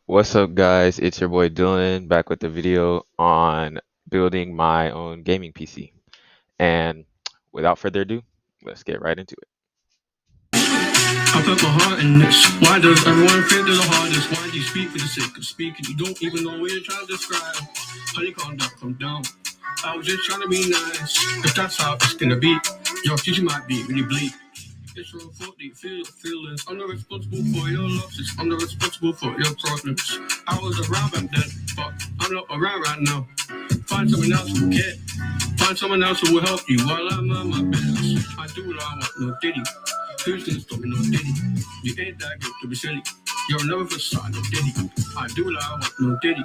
What's up, guys? It's your boy Dylan back with the video on building my own gaming PC. And without further ado, let's get right into it. I put my heart in this. Why does everyone think they're the hardest? Why do you speak for the sake of speaking? You don't even know what you're trying to describe. Honey, calm down, calm down. I was just trying to be nice. If that's how it's gonna be, your future might be really bleak. It's your fault that you feel your feelings. I'm not responsible for your losses. I'm not responsible for your problems. I was around back then, but I'm not around right now. Find someone else who will care. Find someone else who will help you while I'm on my business. I do what I want, no diddy. Who's gonna stop me, no diddy? You ain't that good to be silly. You're never for side, no diddy. I do what I want, no diddy.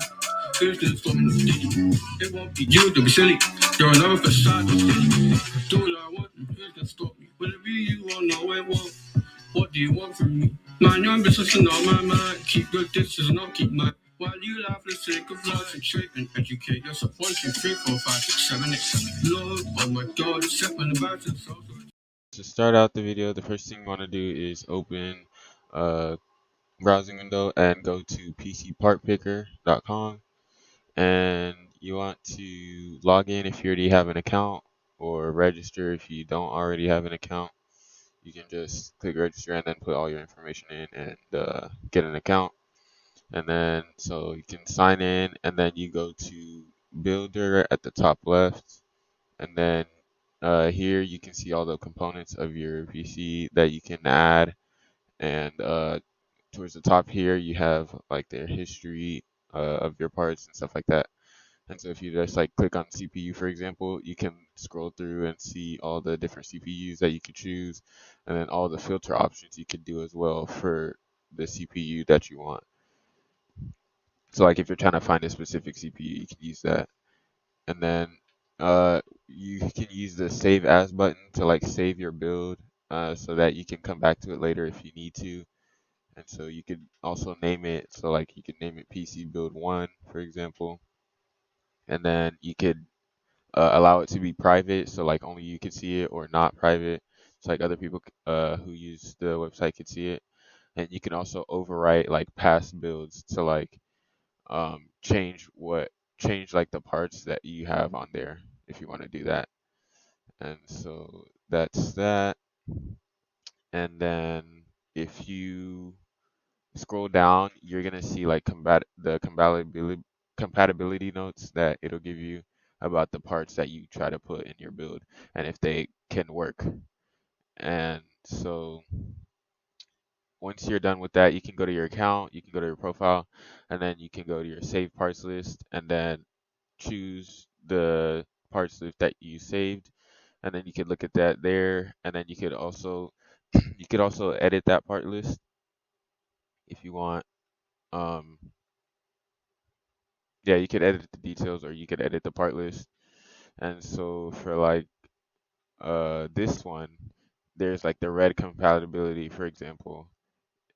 Who's gonna stop me, no diddy? It won't be you to be silly. You're never for side, no diddy. I do what I want, and who's gonna stop me? Will it be you or no, it won't. What do you want from me? Mind your own business and not my mind. Keep your distance and I'll keep mine. While you laugh for the sake of concentrate and educate yourself. 1, 2, 3, 4, 5, 6, 7, 8. Lord, oh my God, it's set when the battle is over. To start out the video, the first thing you want to do is open a browsing window and go to pcpartpicker.com, and you want to log in if you already have an account, or register if you don't already have an account. You can just click register and then put all your information in and get an account. And then so you can sign in, and then you go to builder at the top left, and then here you can see all the components of your PC that you can add. And towards the top here you have like their history of your parts and stuff like that. And so if you just like click on CPU, for example, you can scroll through and see all the different CPUs that you could choose, and then all the filter options you could do as well for the CPU that you want. So like if you're trying to find a specific CPU, you can use that. And then you can use the save as button to like save your build so that you can come back to it later if you need to. And so you could also name it, so like you could name it PC build 1, for example. And then you could allow it to be private, so like only you could see it, or not private, so like other people who use the website could see it. And you can also overwrite like past builds to like change like the parts that you have on there if you want to do that. And so that's that. And then if you scroll down, you're gonna see like the compatibility notes that it'll give you about the parts that you try to put in your build and if they can work. And so once you're done with that, you can go to your account, you can go to your profile, and then you can go to your save parts list and then choose the parts list that you saved, and then you could look at that there. And then you could also edit that part list if you want. Um, yeah, you could edit the details or you could edit the part list. And so for like this one, there's like the red compatibility, for example,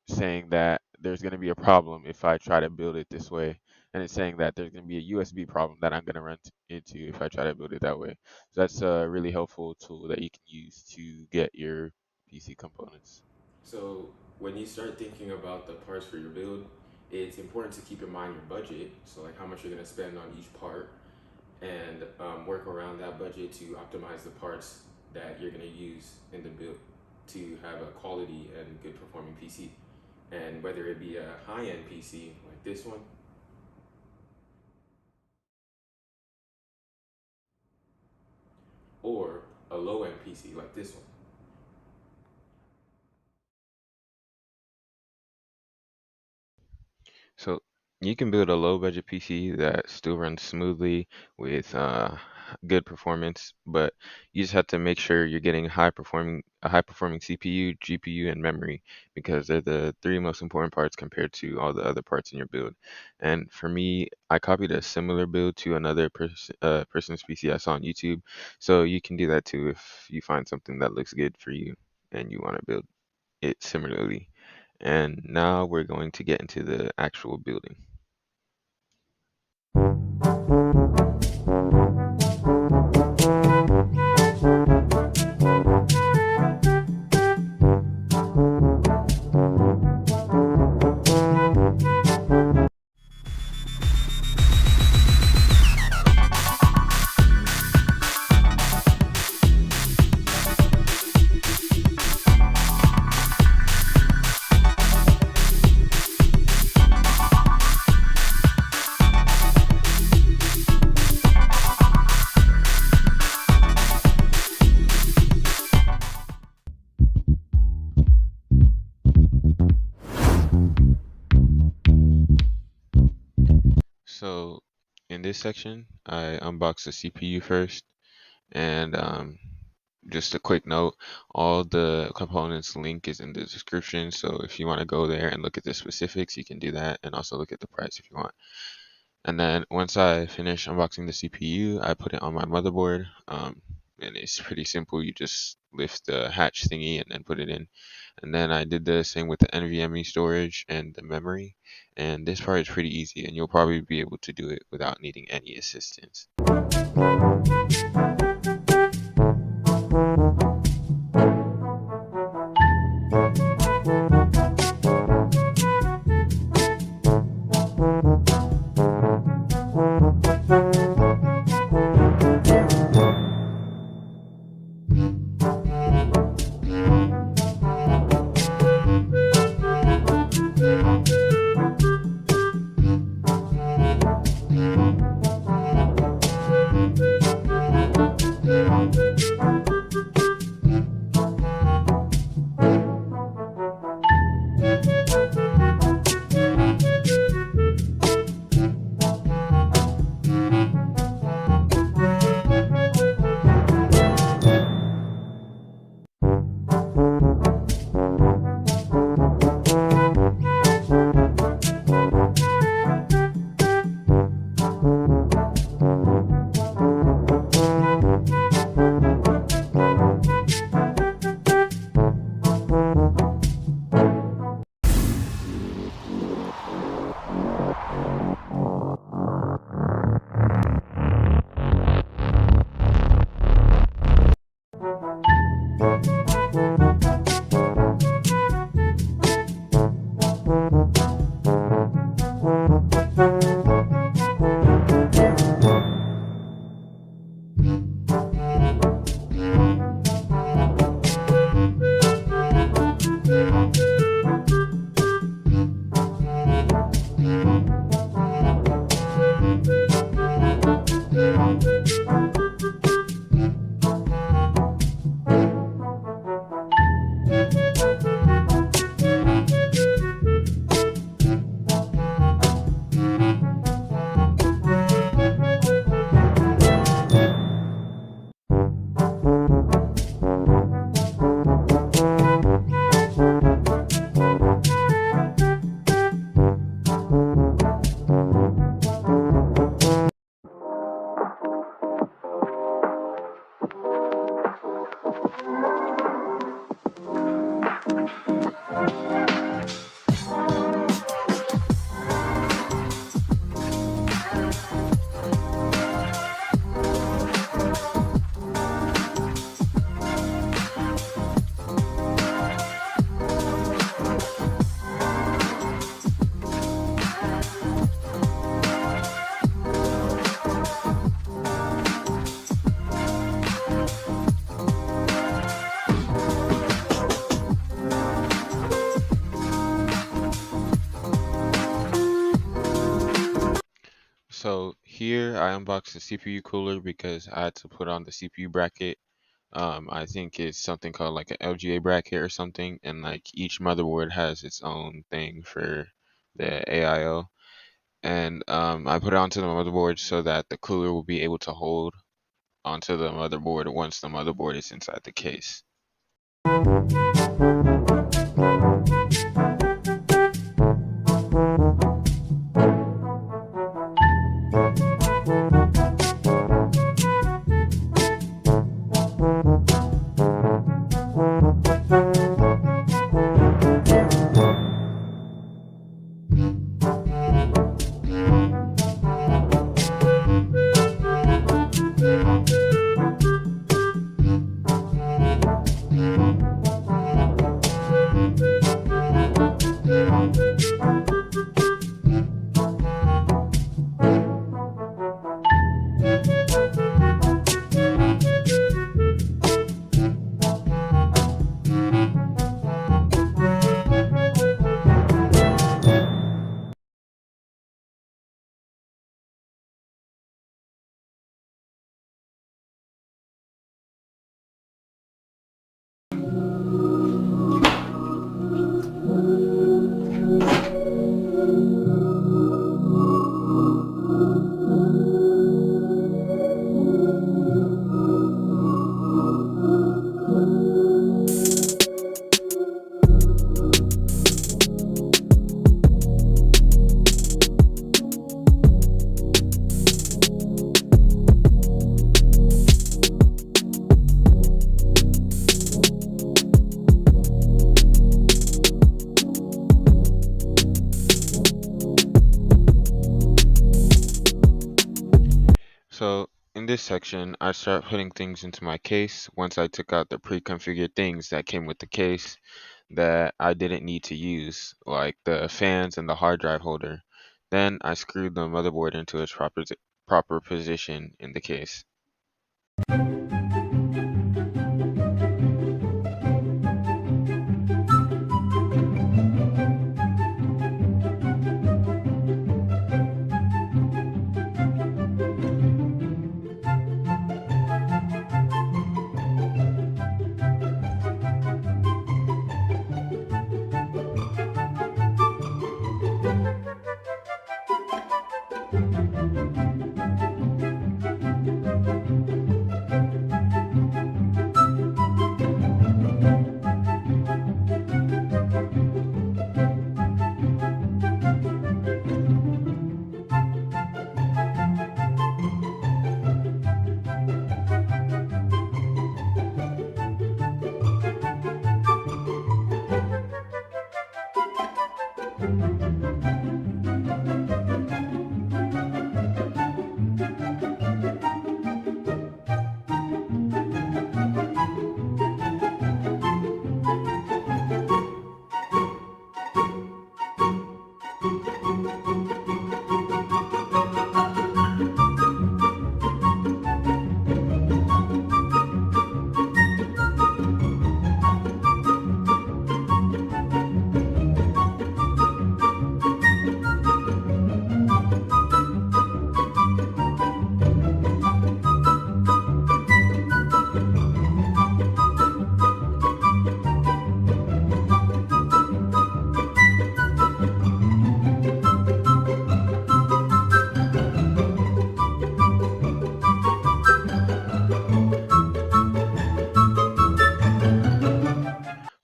saying that there's going to be a problem if I try to build it this way. And it's saying that there's going to be a USB problem that I'm going to run into if I try to build it that way. So that's a really helpful tool that you can use to get your PC components. So when you start thinking about the parts for your build, it's important to keep in mind your budget. So like how much you're going to spend on each part, and work around that budget to optimize the parts that you're going to use in the build to have a quality and good performing PC. And whether it be a high-end PC like this one, or a low-end PC like this one. So you can build a low budget PC that still runs smoothly with good performance, but you just have to make sure you're getting a high performing CPU, GPU, and memory, because they're the three most important parts compared to all the other parts in your build. And for me, I copied a similar build to another person's PC I saw on YouTube, so you can do that too if you find something that looks good for you and you want to build it similarly. And now we're going to get into the actual building. in this section, I unbox the CPU first, and just a quick note, all the components link is in the description, so if you want to go there and look at the specifics, you can do that, and also look at the price if you want. And then once I finish unboxing the CPU, I put it on my motherboard, and it's pretty simple. You just lift the hatch thingy and then put it in. And then I did the same with the NVMe storage and the memory, and this part is pretty easy, and you'll probably be able to do it without needing any assistance. So here I unboxed the CPU cooler because I had to put on the CPU bracket. I think it's something called like an LGA bracket or something, and like each motherboard has its own thing for the AIO. And I put it onto the motherboard so that the cooler will be able to hold onto the motherboard once the motherboard is inside the case. section, I start putting things into my case once I took out the pre-configured things that came with the case that I didn't need to use, like the fans and the hard drive holder. Then I screwed the motherboard into its proper position in the case.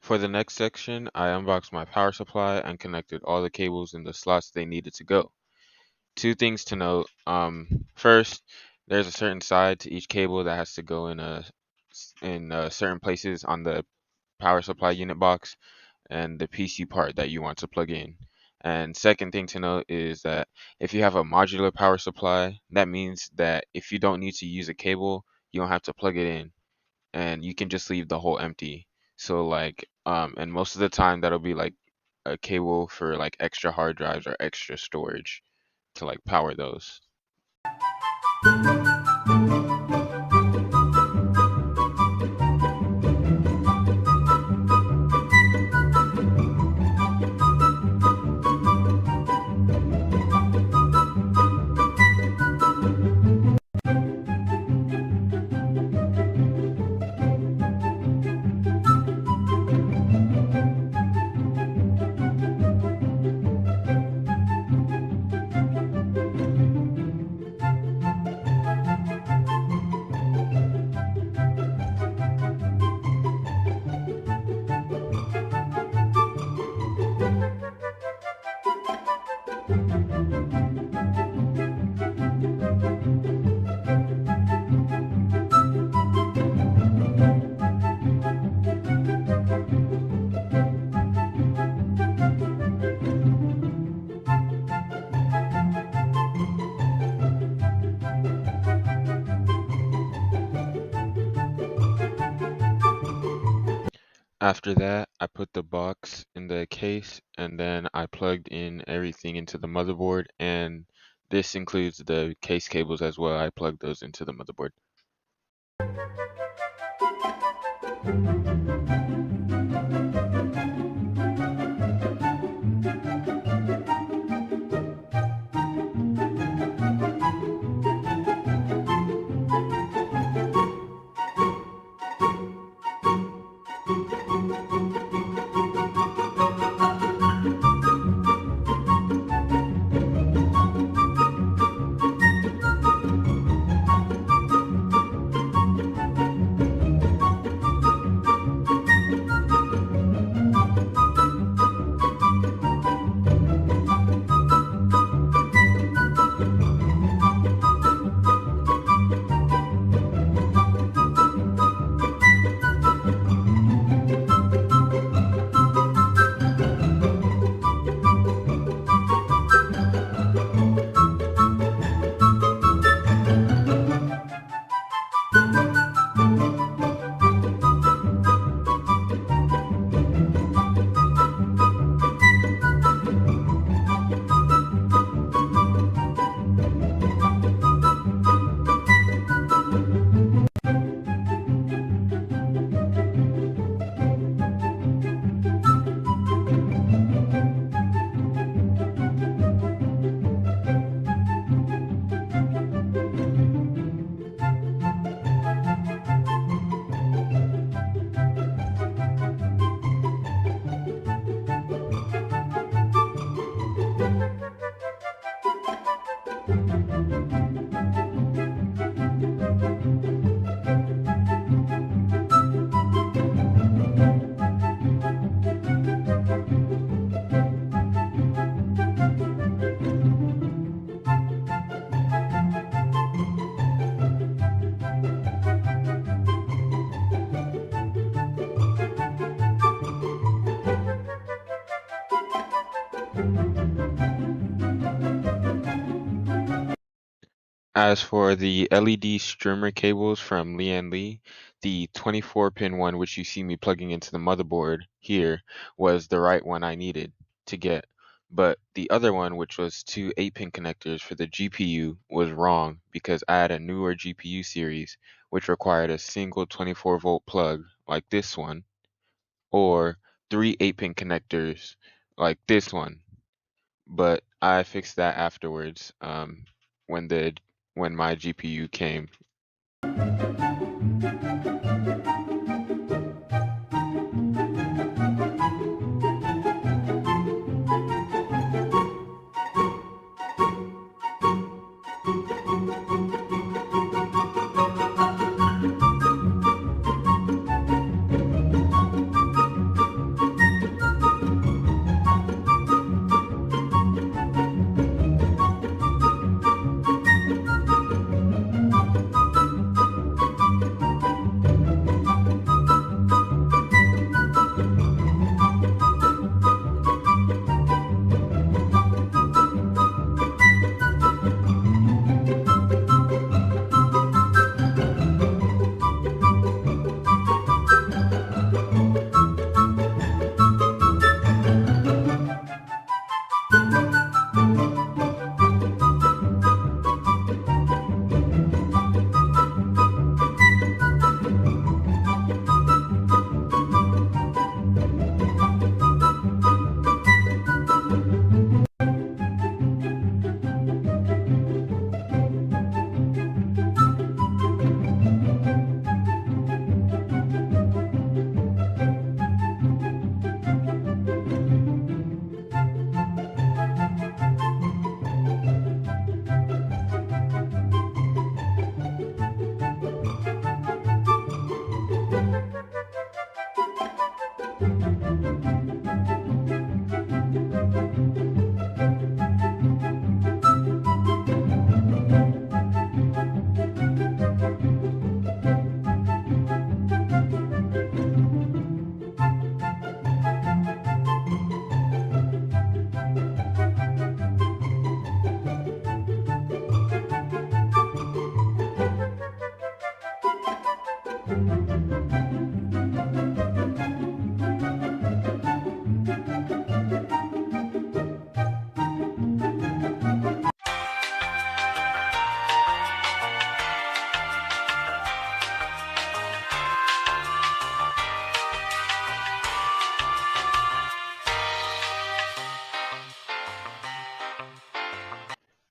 For the next section, I unboxed my power supply and connected all the cables in the slots they needed to go. Two things to note. First, there's a certain side to each cable that has to go in certain places on the power supply unit box and the PC part that you want to plug in. And second thing to note is that if you have a modular power supply, that means that if you don't need to use a cable, you don't have to plug it in and you can just leave the hole empty. So like and most of the time that'll be like a cable for like extra hard drives or extra storage to like power those. After that, I put the box in the case and then I plugged in everything into the motherboard, and this includes the case cables as well. I plugged those into the motherboard. As for the LED streamer cables from Lian Li, the 24-pin one which you see me plugging into the motherboard here was the right one I needed to get. But the other one, which was two 8-pin connectors for the GPU, was wrong because I had a newer GPU series which required a single 24-volt plug like this one, or three 8-pin connectors like this one. But I fixed that afterwards, when the when my GPU came.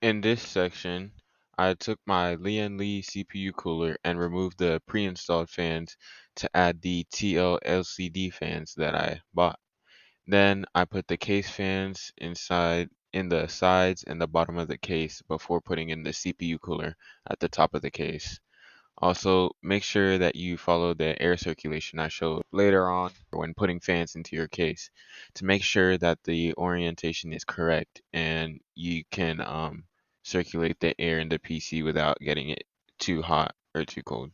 In this section, I took my Lian Li CPU cooler and removed the pre-installed fans to add the TL LCD fans that I bought. Then I put the case fans inside in the sides and the bottom of the case before putting in the CPU cooler at the top of the case. Also, make sure that you follow the air circulation I showed later on when putting fans into your case to make sure that the orientation is correct and you can circulate the air in the PC without getting it too hot or too cold.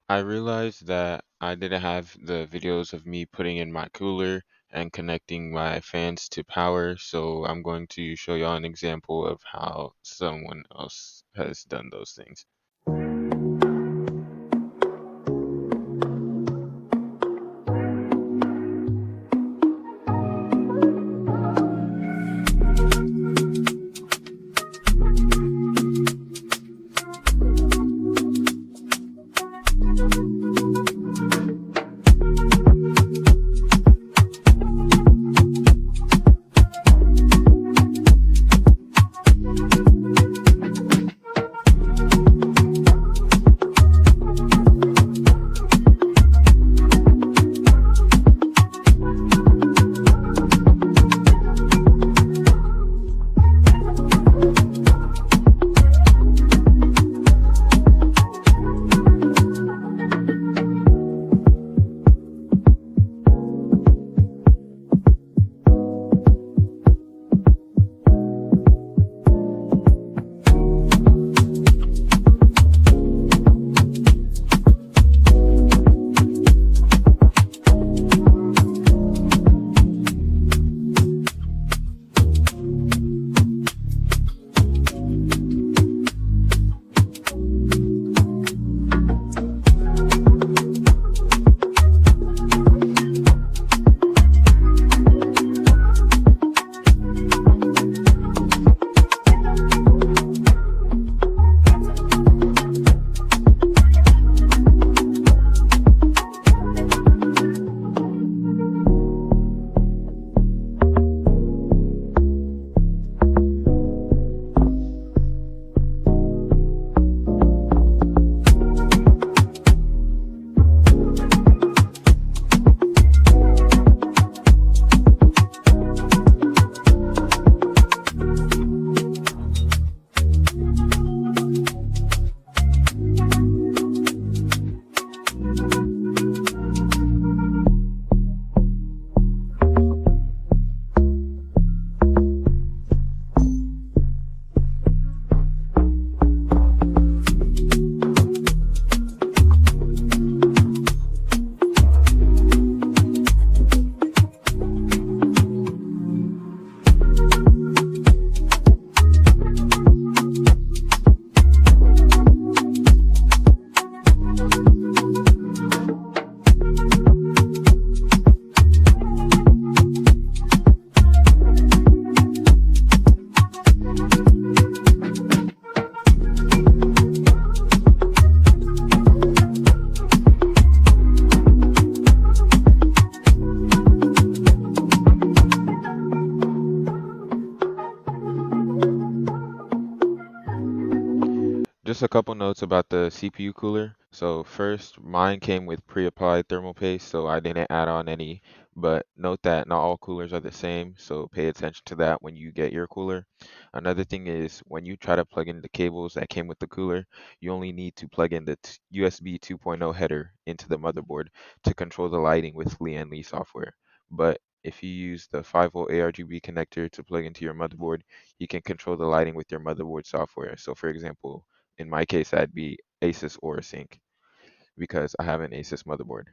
I realized that I didn't have the videos of me putting in my cooler and connecting my fans to power, so I'm going to show y'all an example of how someone else has done those things. Just a couple notes about the CPU cooler. So first, mine came with pre-applied thermal paste, so I didn't add on any. But note that not all coolers are the same, so pay attention to that when you get your cooler. Another thing is when you try to plug in the cables that came with the cooler, you only need to plug in the USB 2.0 header into the motherboard to control the lighting with Li software. But if you use the 5-volt ARGB connector to plug into your motherboard, you can control the lighting with your motherboard software. So for example, in my case, that'd be Asus Aurosync because I have an Asus motherboard.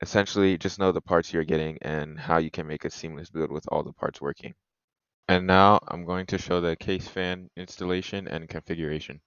Essentially, just know the parts you're getting and how you can make a seamless build with all the parts working. And now I'm going to show the case fan installation and configuration.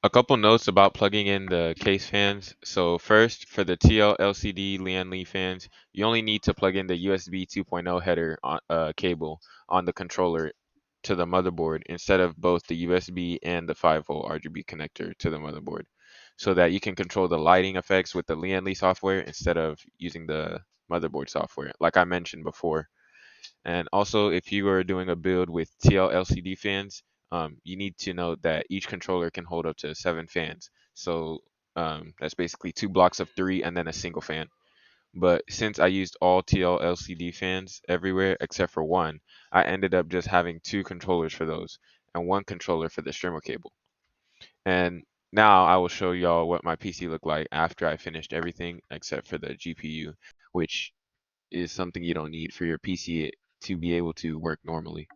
A couple notes about plugging in the case fans. So first, for the TL LCD Lian Li fans, you only need to plug in the USB 2.0 header cable on the controller to the motherboard instead of both the USB and the 5-volt RGB connector to the motherboard, so that you can control the lighting effects with the Lian Li software instead of using the motherboard software, like I mentioned before. And also, if you are doing a build with TL LCD fans, you need to note that each controller can hold up to 7 fans. So that's basically 2 blocks of 3 and then a single fan. But since I used all TL LCD fans everywhere except for one, I ended up just having 2 controllers for those and 1 controller for the streamer cable. And now I will show y'all what my PC looked like after I finished everything except for the GPU, which is something you don't need for your PC to be able to work normally.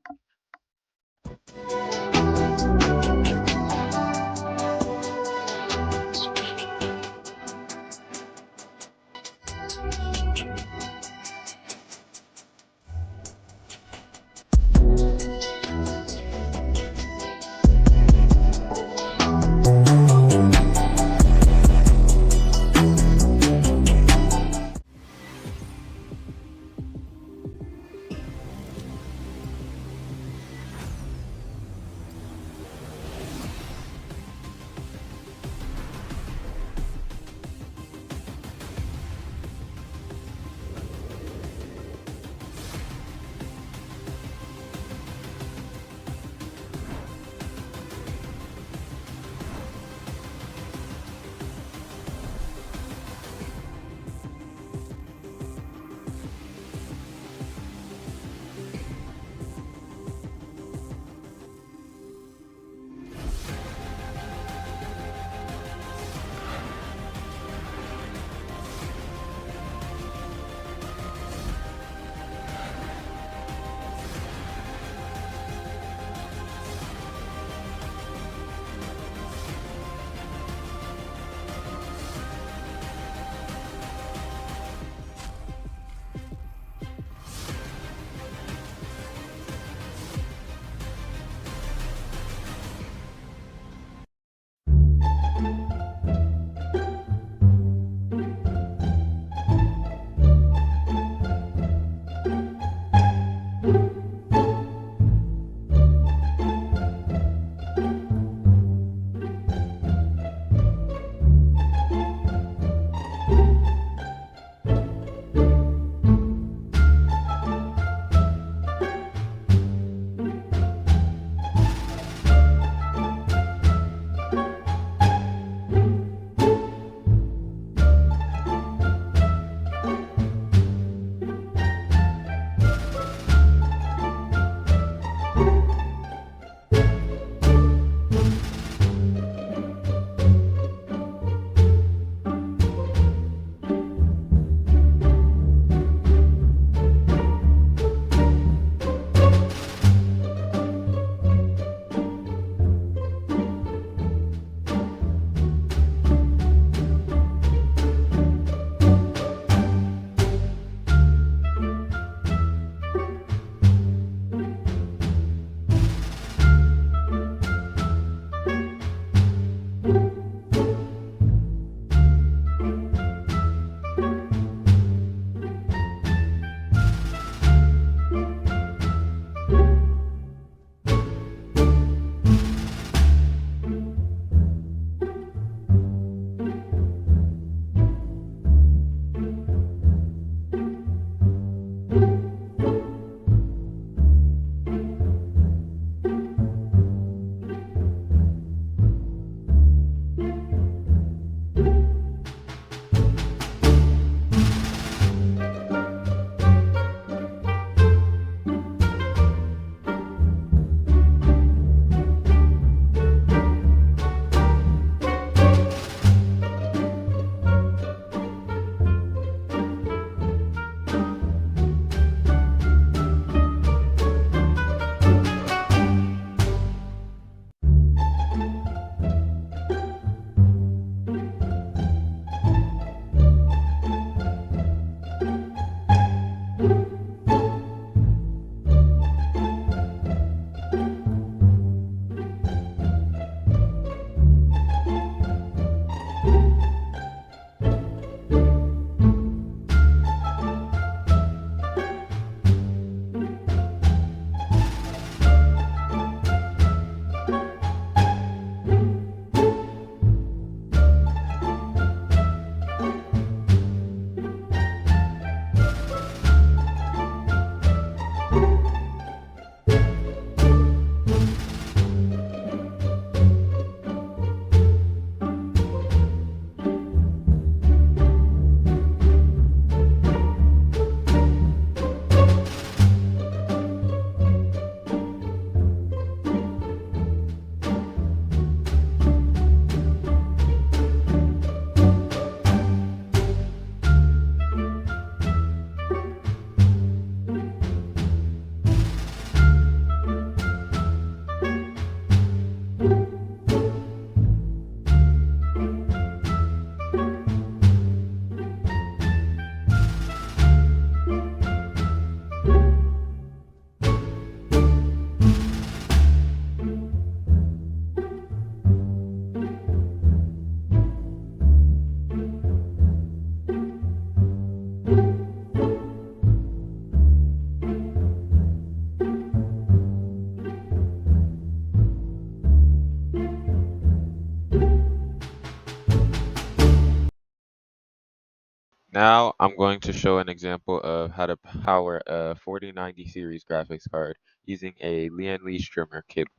I'm going to show an example of how to power a 4090 series graphics card using a Lian Li streamer cable.